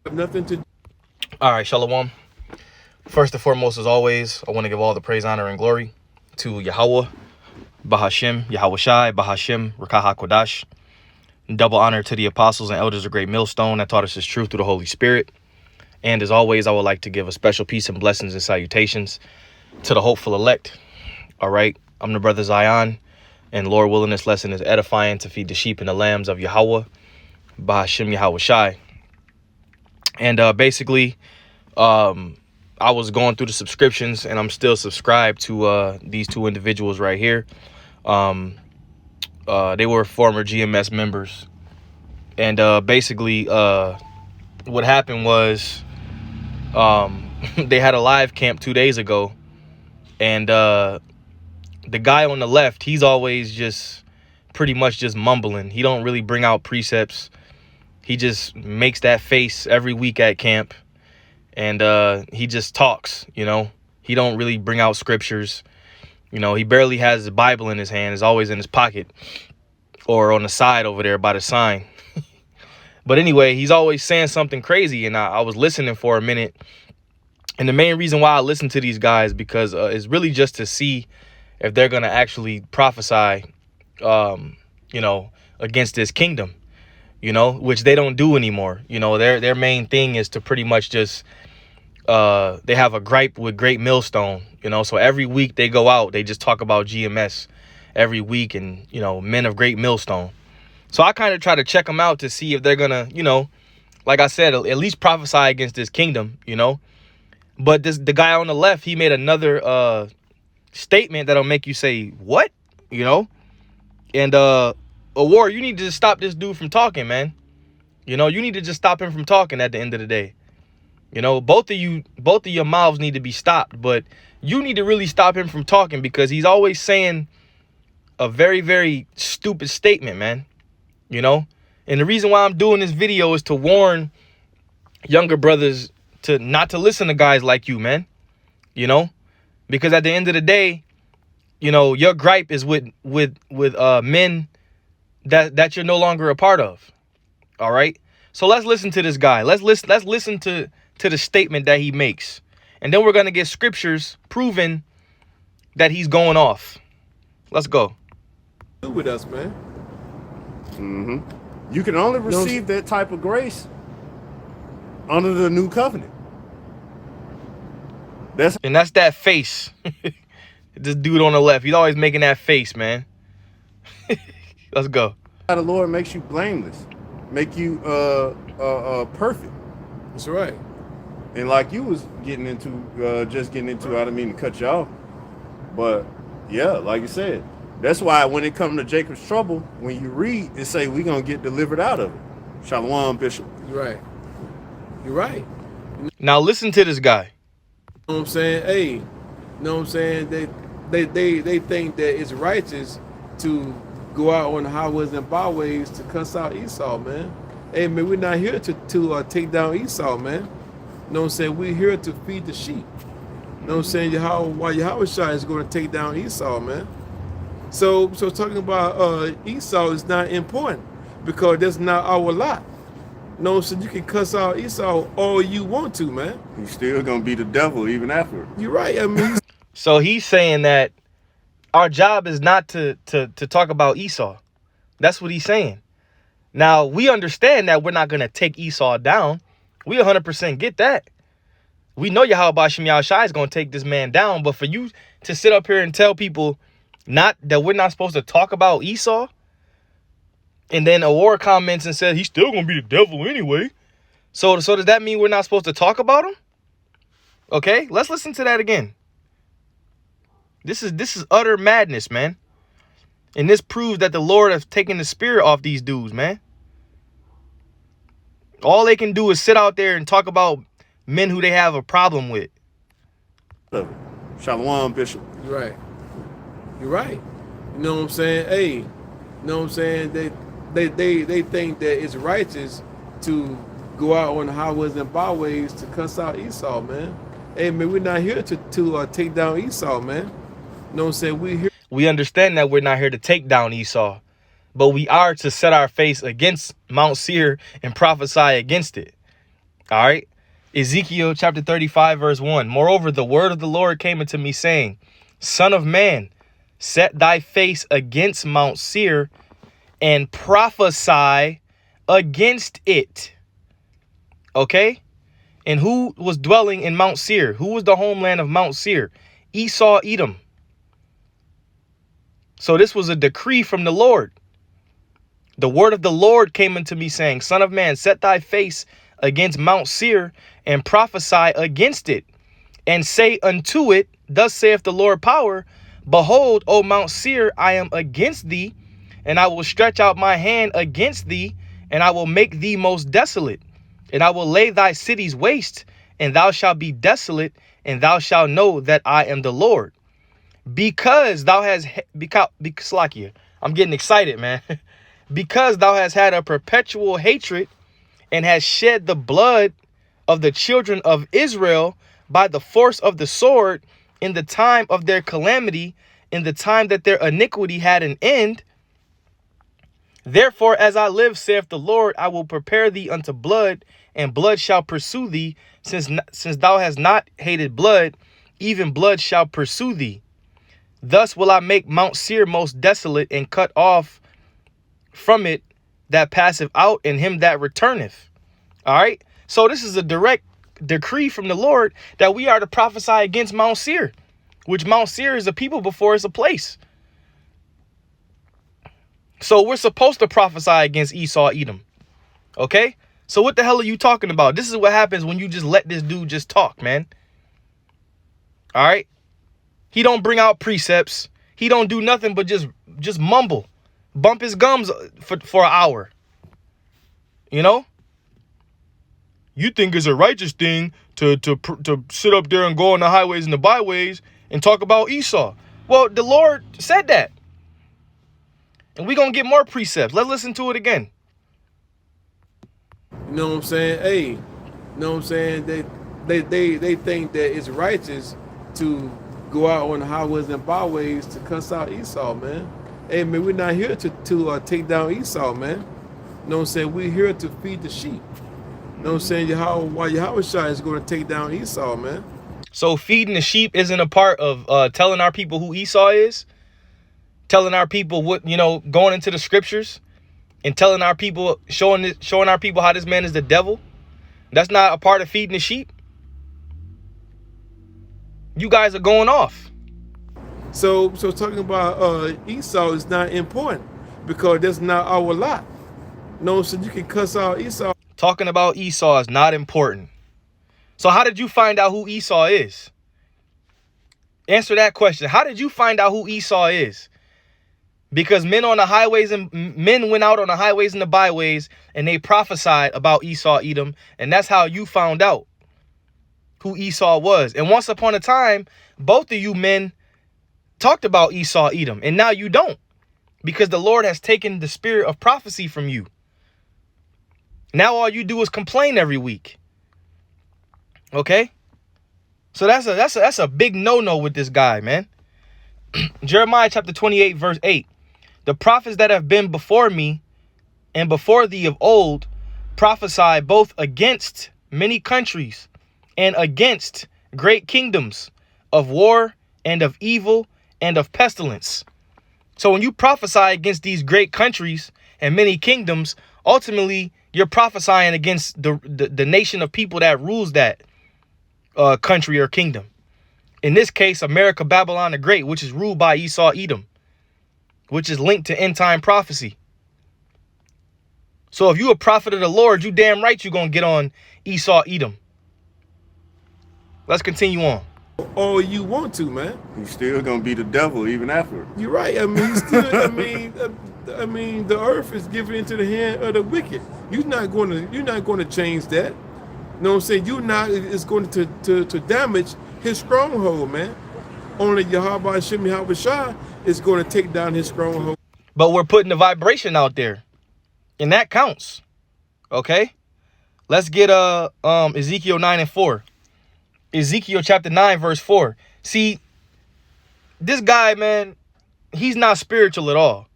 Nothing to. All right, Shalom. First and foremost, as always, I want to give all the praise, honor, and glory to Yahweh, Bahashim, Yahweh Shai, Bahashim, Rakah HaKodash. Double honor to the apostles and elders of Great Millstone that taught us His truth through the Holy Spirit. And as always, I would like to give a special peace and blessings and salutations to the hopeful elect. All right, I'm the brother Zion, and Lord willing, this lesson is edifying to feed the sheep and the lambs of Yahweh, Bahashim, Yahweh Shai. And basically, I was going through the subscriptions, and I'm still subscribed to these two individuals right here. They were former GMS members, and basically, what happened was they had a live camp 2 days ago, and the guy on the left, he's always just pretty much just mumbling. He don't really bring out precepts. He just makes that face every week at camp. And he just talks, you know. He don't really bring out scriptures. You know, he barely has the Bible in his hand. It's always in his pocket or on the side over there by the sign. But anyway, he's always saying something crazy. And I was listening for a minute. And the main reason why I listen to these guys because it's really just to see if they're going to actually prophesy, you know, against this kingdom, you know, which they don't do anymore. You know, their main thing is to pretty much just they have a gripe with Great Millstone, you know, so every week they go out, they just talk about GMS every week and, you know, men of Great Millstone. So I kind of try to check them out to see if they're gonna, you know, like I said, at least prophesy against this kingdom, you know. But the guy on the left, he made another statement that'll make you say, what? You know? And War, you need to just stop this dude from talking, man. You know, you need to just stop him from talking at the end of the day. You know, both of your mouths need to be stopped, but you need to really stop him from talking because he's always saying a very, very stupid statement, man. You know, and the reason why I'm doing this video is to warn younger brothers to not to listen to guys like you, man. You know, because at the end of the day, you know, your gripe is with men that you're no longer a part of. All right. So let's listen to this guy. Let's listen to the statement that he makes. And then we're going to get scriptures proving that he's going off. Let's go. With us, man. You can only receive that type of grace under the new covenant. That's that face. This dude on the left, he's always making that face, man. Let's go. How the Lord makes you blameless, make you perfect. That's right. And like you was getting into, I didn't mean to cut you off, but yeah, like you said, that's why when it comes to Jacob's trouble, when you read, it say we're gonna get delivered out of it. Shalom, Bishop. You're right. You're right. Now listen to this guy. You know what I'm saying? Hey, you know what I'm saying? They think that it's righteous to go out on the highways and byways to cuss out Esau, man. Hey, man, we're not here to take down Esau, man. You know what I'm saying? We're here to feed the sheep. You know what I'm saying? Yahweh Shai is going to take down Esau, man. So talking about Esau is not important because that's not our lot. No, so you can cuss out Esau all you want to, man. He's still gonna be the devil even after. You're right. I mean, so he's saying that our job is not to talk about Esau. That's what he's saying. Now we understand that we're not gonna take Esau down. We 100% get that. We know Yahweh Shem Shai is gonna take this man down. But for you to sit up here and tell people not that we're not supposed to talk about Esau. And then Awar comments and says he's still going to be the devil anyway. So does that mean we're not supposed to talk about him? Okay, let's listen to that again. This is utter madness, man. And this proves that the Lord has taken the spirit off these dudes, man. All they can do is sit out there and talk about men who they have a problem with. Shalom, Bishop. You're right. You're right. You know what I'm saying? Hey, you know what I'm saying? They think that it's righteous to go out on the highways and byways to cuss out Esau, man. Hey, man, we're not here to take down Esau, man. You know what I'm saying? We understand that we're not here to take down Esau, but we are to set our face against Mount Seir and prophesy against it. All right. Ezekiel chapter 35, verse 1. Moreover, the word of the Lord came unto me, saying, Son of man, set thy face against Mount Seir and prophesy against it. Okay. And who was dwelling in Mount Seir? Who was the homeland of Mount Seir? Esau, Edom. So this was a decree from the Lord. The word of the Lord came unto me, saying, Son of man, set thy face against Mount Seir and prophesy against it, and say unto it, Thus saith the Lord power, Behold, O Mount Seir, I am against thee, and I will stretch out my hand against thee, and I will make thee most desolate, and I will lay thy cities waste, and thou shalt be desolate, and thou shalt know that I am the Lord. Because thou hast, Slakia, I'm getting excited, man. Because thou hast had a perpetual hatred and hast shed the blood of the children of Israel by the force of the sword in the time of their calamity, in the time that their iniquity had an end. Therefore, as I live, saith the Lord, I will prepare thee unto blood, and blood shall pursue thee, since thou hast not hated blood, even blood shall pursue thee. Thus will I make Mount Seir most desolate, and cut off from it that passeth out, and him that returneth. All right. So this is a direct decree from the Lord that we are to prophesy against Mount Seir, which Mount Seir is a people before it's a place. So we're supposed to prophesy against Esau, Edom. Okay. So what the hell are you talking about? This is what happens when you just let this dude just talk, man. All right. He don't bring out precepts. He don't do nothing but just mumble, bump his gums for an hour. You know, you think it's a righteous thing to sit up there and go on the highways and the byways and talk about Esau. Well, the Lord said that. And we're going to get more precepts. Let's listen to it again. You know what I'm saying? Hey, you know what I'm saying? They think that it's righteous to go out on the highways and byways to cuss out Esau, man. Hey, man, we're not here to take down Esau, man. You know what I'm saying? We're here to feed the sheep. You know what I'm saying? Yahweh Shai is going to take down Esau, man. So feeding the sheep isn't a part of telling our people who Esau is? Telling our people what, going into the scriptures and telling our people, showing our people how this man is the devil? That's not a part of feeding the sheep? You guys are going off. So talking about Esau is not important because that's not our lot. No, so you can cuss out Esau. Talking about Esau is not important. So how did you find out who Esau is? Answer that question. How did you find out who Esau is? Because men went out on the highways and the byways and they prophesied about Esau, Edom. And that's how you found out who Esau was. And once upon a time, both of you men talked about Esau, Edom. And now you don't, because the Lord has taken the spirit of prophecy from you. Now all you do is complain every week. Okay? So that's a big no-no with this guy, man. Jeremiah chapter 28, verse 8. The prophets that have been before me and before thee of old prophesy both against many countries and against great kingdoms of war and of evil and of pestilence. So when you prophesy against these great countries and many kingdoms, ultimately you're prophesying against the nation of people that rules that country or kingdom. In this case, America, Babylon the Great, which is ruled by Esau, Edom, which is linked to end time prophecy. So if you a prophet of the Lord, you damn right you're going to get on Esau, Edom. Let's continue on. Oh, you want to, man. He's still going to be the devil even after. You're right. I mean, still, I mean, the earth is given into the hand of the wicked. You're not going to change that. You know what I'm saying? It's going to damage his stronghold, man. Only Yahweh Yahweh Shai is going to take down his stronghold. But we're putting the vibration out there, and that counts. Okay? Let's get Ezekiel 9:4. Ezekiel chapter 9, verse 4. See, this guy, man, he's not spiritual at all.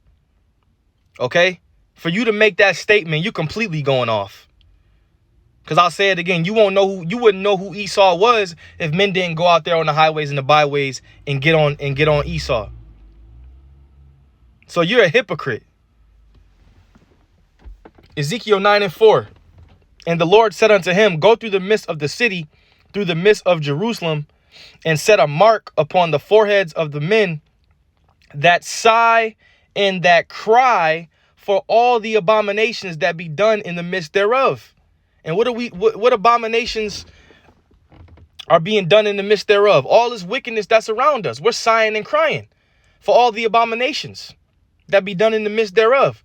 Okay? For you to make that statement, you're completely going off. Because I'll say it again, you wouldn't know who Esau was if men didn't go out there on the highways and the byways and get on Esau. So you're a hypocrite. Ezekiel 9:4. And the Lord said unto him, go through the midst of the city, through the midst of Jerusalem, and set a mark upon the foreheads of the men that sigh and that cry for all the abominations that be done in the midst thereof. And what abominations are being done in the midst thereof? All this wickedness that's around us. We're sighing and crying for all the abominations that be done in the midst thereof.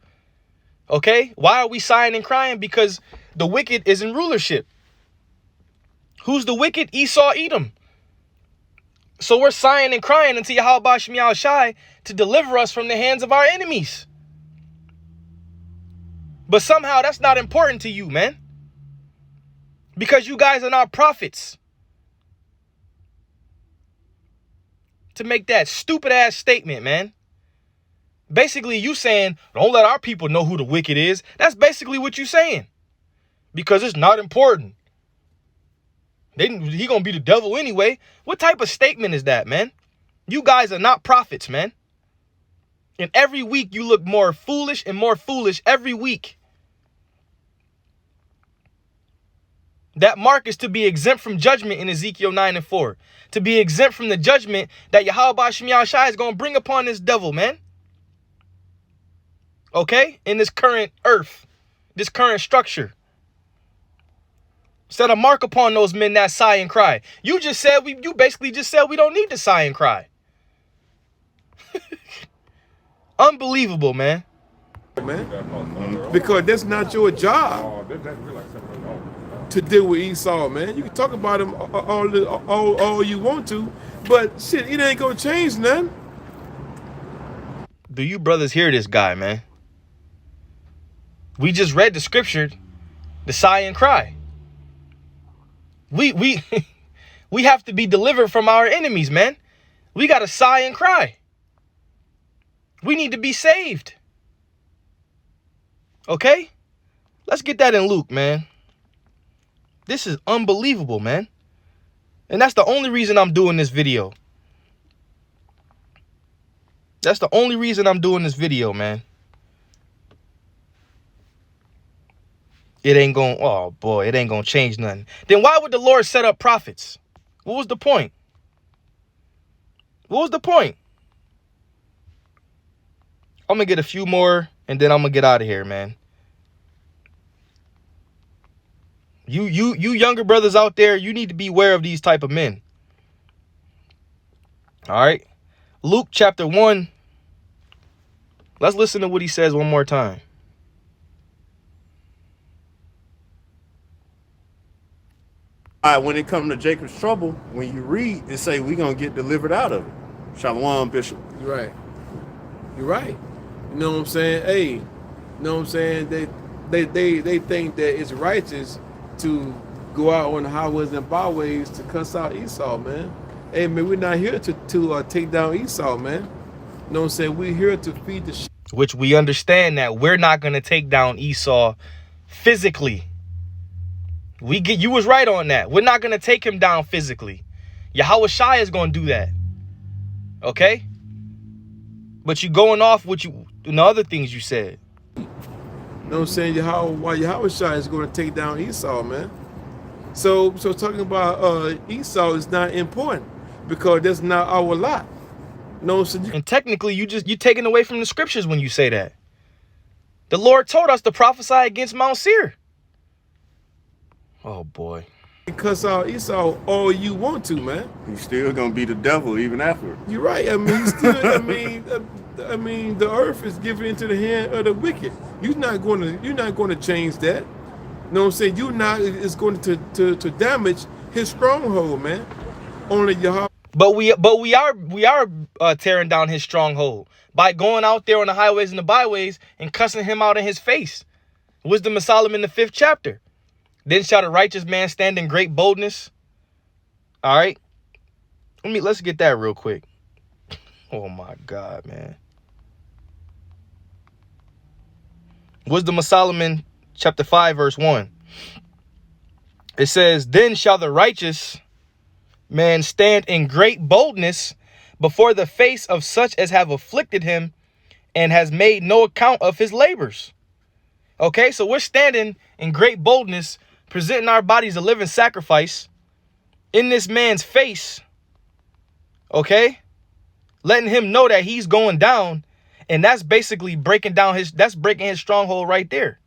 Okay? Why are we sighing and crying? Because the wicked is in rulership. Who's the wicked? Esau, Edom. So we're sighing and crying unto Yahweh Shemiah Shai to deliver us from the hands of our enemies. But somehow that's not important to you, man. Because you guys are not prophets. To make that stupid ass statement, man. Basically, you saying, don't let our people know who the wicked is. That's basically what you saying. Because it's not important. He gonna be the devil anyway. What type of statement is that, man? You guys are not prophets, man. And every week you look more foolish and more foolish every week. That mark is to be exempt from judgment in Ezekiel 9:4. To be exempt from the judgment that Yahweh Shemiah Shai is going to bring upon this devil, man. Okay? In this current earth. This current structure. Set a mark upon those men that sigh and cry. You basically just said we don't need to sigh and cry. Unbelievable, man. Because that's not your job to deal with Esau, man. You can talk about him all you want to, but shit, it ain't gonna change nothing. Do you brothers hear this guy, man? We just read the scripture, the sigh and cry. We we have to be delivered from our enemies, man. We got to sigh and cry. We need to be saved. Okay? Let's get that in Luke, man. This is unbelievable, man. And that's the only reason I'm doing this video. That's the only reason I'm doing this video, man. It ain't going, oh boy, it ain't going to change nothing. Then why would the Lord set up prophets? What was the point? What was the point? I'm going to get a few more and then I'm going to get out of here, man. You younger brothers out there, you need to be aware of these type of men. All right. Luke chapter 1. Let's listen to what he says one more time. When it comes to Jacob's trouble, when you read, it say we're going to get delivered out of it. Shalom, Bishop. You're right. You're right. You know what I'm saying? Hey, you know what I'm saying? They think that it's righteous to go out on the highways and byways to cuss out Esau, man. Hey, man, we're not here to take down Esau, man. You know what I'm saying? We're here to feed the sheep. Which we understand that we're not going to take down Esau physically. You was right on that. We're not going to take him down physically. Yahweh Shai is going to do that. Okay? But you going off what the other things you said. You know what I'm saying? Yahweh Shai is going to take down Esau, man. So talking about Esau is not important because that's not our lot. No, so and technically you're taking away from the scriptures when you say that. The Lord told us to prophesy against Mount Seir. Oh boy. You cuss out Esau all you want to, man. He's still gonna be the devil even after. You're right. I mean, he's still. I mean, the earth is given into the hand of the wicked. You're not going to change that. You know what I'm saying? You're not. It's going to damage his stronghold, man. Only Yahweh. But we are tearing down his stronghold by going out there on the highways and the byways and cussing him out in his face. Wisdom of Solomon, the 5th chapter. Then shall the righteous man stand in great boldness. All right. Let's get that real quick. Oh my God, man. Wisdom of Solomon, chapter 5, verse 1. It says, then shall the righteous man stand in great boldness before the face of such as have afflicted him and has made no account of his labors. Okay, so we're standing in great boldness, presenting our bodies a living sacrifice in this man's face. Okay, letting him know that he's going down. And that's basically breaking his stronghold right there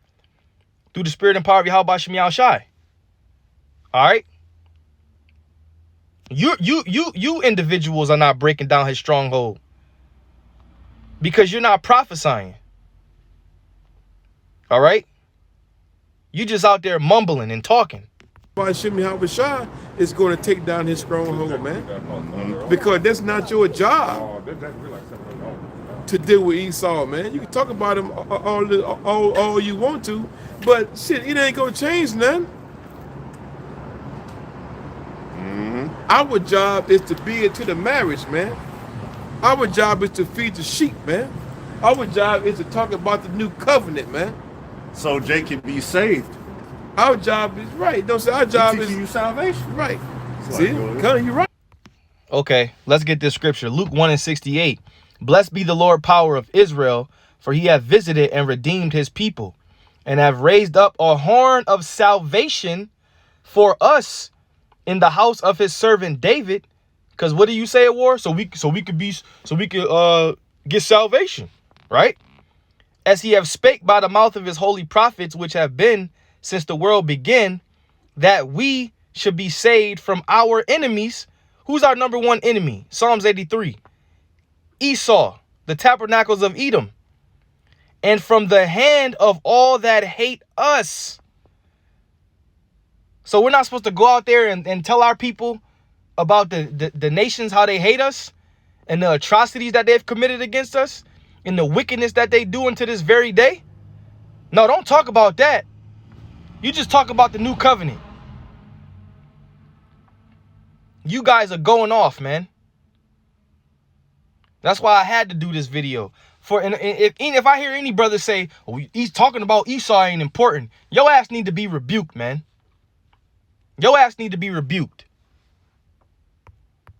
through the spirit and power of Yahweh Shem Shai. All right. You individuals are not breaking down his stronghold because you're not prophesying. All right. You just out there mumbling and talking. Yahweh Shai is going to take down his stronghold, man. Because that's not your job to deal with Esau, man. You can talk about him all you want to, but shit, it ain't going to change nothing. Our job is to be into the marriage, man. Our job is to feed the sheep, man. Our job is to talk about the new covenant, man. So Jay can be saved. Our job is right. Don't say our job is you salvation. Right. See, Colin, you're right. Okay, let's get this scripture. Luke 1:68. Blessed be the Lord power of Israel, for he hath visited and redeemed his people, and have raised up a horn of salvation for us in the house of his servant David. Because what do you say at war? So we could get salvation, right? As he have spake by the mouth of his holy prophets, which have been since the world began, that we should be saved from our enemies. Who's our number one enemy? Psalms 83. Esau, the tabernacles of Edom, and from the hand of all that hate us. So we're not supposed to go out there and tell our people about the nations, how they hate us and the atrocities that they've committed against us and the wickedness that they do unto this very day. No, don't talk about that. You just talk about the new covenant. You guys are going off, man. That's why I had to do this video. If I hear any brother say, oh, he's talking about Esau ain't important, your ass need to be rebuked, man. Your ass need to be rebuked.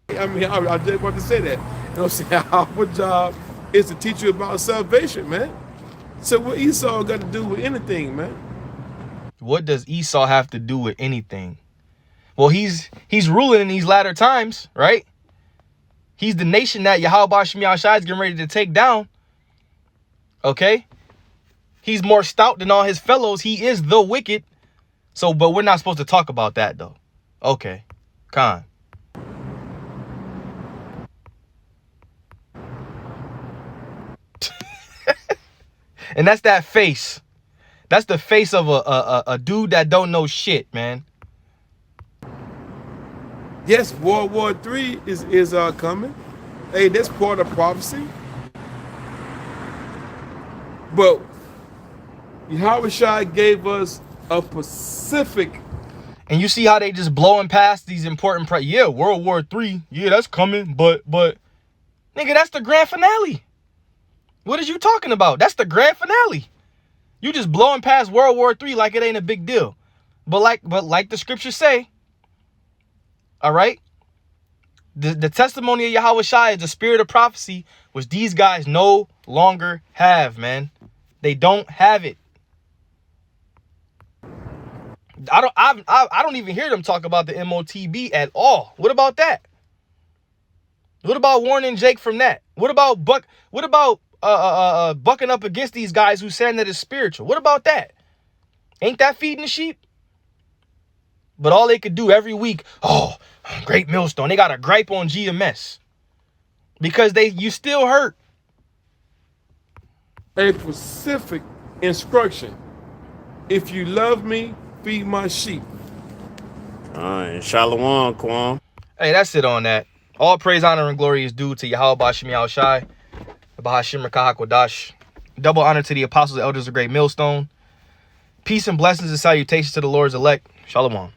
I mean, I just want to say that. You know what I'm saying? Our job is to teach you about salvation, man. So what Esau got to do with anything, man? What does Esau have to do with anything? Well, he's ruling in these latter times, right? He's the nation that Yahweh Shem Shai is getting ready to take down. Okay? He's more stout than all his fellows. He is the wicked. So, but we're not supposed to talk about that, though. Okay. Khan. And that's that face. That's the face of a dude that don't know shit, man. Yes, World War III is coming. Hey, that's part of prophecy. But Yahweh Shai gave us a Pacific. And you see how they just blowing past these important yeah, World War III. Yeah, that's coming. But nigga, that's the grand finale. What are you talking about? That's the grand finale. You just blowing past World War III like it ain't a big deal. But like the scriptures say, all right, the testimony of Yahweh Shai is the spirit of prophecy, which these guys no longer have, man. They don't have it. I don't even hear them talk about the MOTB at all. What about that? What about warning Jake from that? What about bucking up against these guys who saying that it's spiritual? What about that? Ain't that feeding the sheep? But all they could do every week, oh, great millstone. They got a gripe on GMS because you still hurt. A specific instruction. If you love me, feed my sheep. And Shalom, Kwam. Hey, that's it on that. All praise, honor, and glory is due to Yahweh Shem Shai, Bahashim Rakah HaKodash. Double honor to the apostles and elders of Great Millstone. Peace and blessings and salutations to the Lord's elect. Shalom.